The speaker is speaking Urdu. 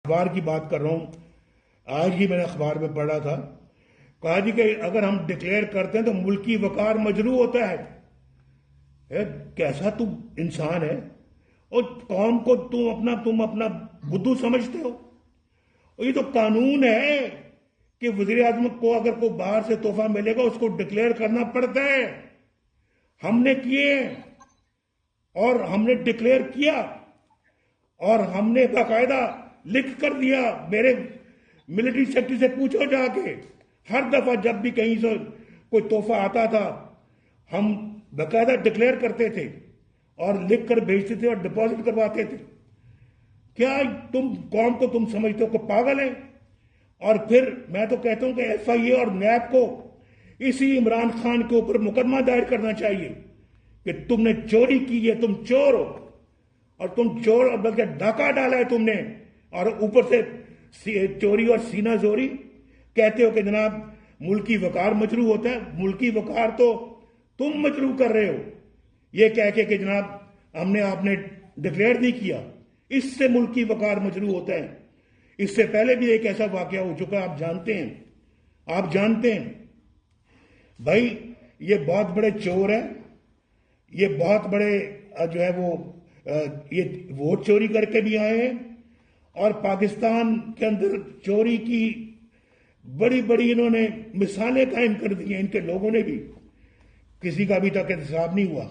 اخبار کی بات کر رہا ہوں. آج ہی میں نے اخبار میں پڑھا تھا. کہا جی کہ اگر ہم ڈکلیئر کرتے ہیں تو ملکی وقار مجروح ہوتا ہے. کیسا تم انسان ہے اور قوم کو تم اپنا بدھو سمجھتے ہو. اور یہ تو قانون ہے کہ وزیر اعظم کو اگر کوئی باہر سے تحفہ ملے گا اس کو ڈکلیئر کرنا پڑتا ہے. ہم نے کیے اور ہم نے ڈکلیئر کیا اور ہم نے باقاعدہ لکھ کر دیا. میرے ملٹری سیکٹری سے پوچھو جا کے, ہر دفعہ جب بھی کہیں سے کوئی تحفہ آتا تھا ہم باقاعدہ ڈکلیئر کرتے تھے اور لکھ کر بھیجتے تھے اور ڈپازٹ کرواتے تھے. کیا تم قوم کو تم سمجھتے ہو کہ پاگل ہیں؟ اور پھر میں تو کہتا ہوں کہ ایف آئی اے اور نیب کو اسی عمران خان کے اوپر مقدمہ دائر کرنا چاہیے کہ تم نے چوری کی ہے, تم چور ہو اور تم چور اور بلکہ ڈاکہ ڈالا ہے تم نے, اور اوپر سے چوری اور سینہ زوری کہتے ہو کہ جناب ملکی وقار مجروح ہوتا ہے. ملکی وقار تو تم مجروح کر رہے ہو یہ کہہ کے کہ جناب آپ نے ڈکلیئر نہیں کیا. اس سے ملکی وقار مجروح ہوتا ہے. اس سے پہلے بھی ایک ایسا واقعہ ہو چکا, آپ جانتے ہیں بھائی یہ بہت بڑے چور ہیں, یہ بہت بڑے جو ہے وہ یہ ووٹ چوری کر کے بھی آئے ہیں اور پاکستان کے اندر چوری کی بڑی بڑی انہوں نے مثالیں قائم کر دی ہیں. ان کے لوگوں نے بھی, کسی کا ابھی تک احتساب نہیں ہوا.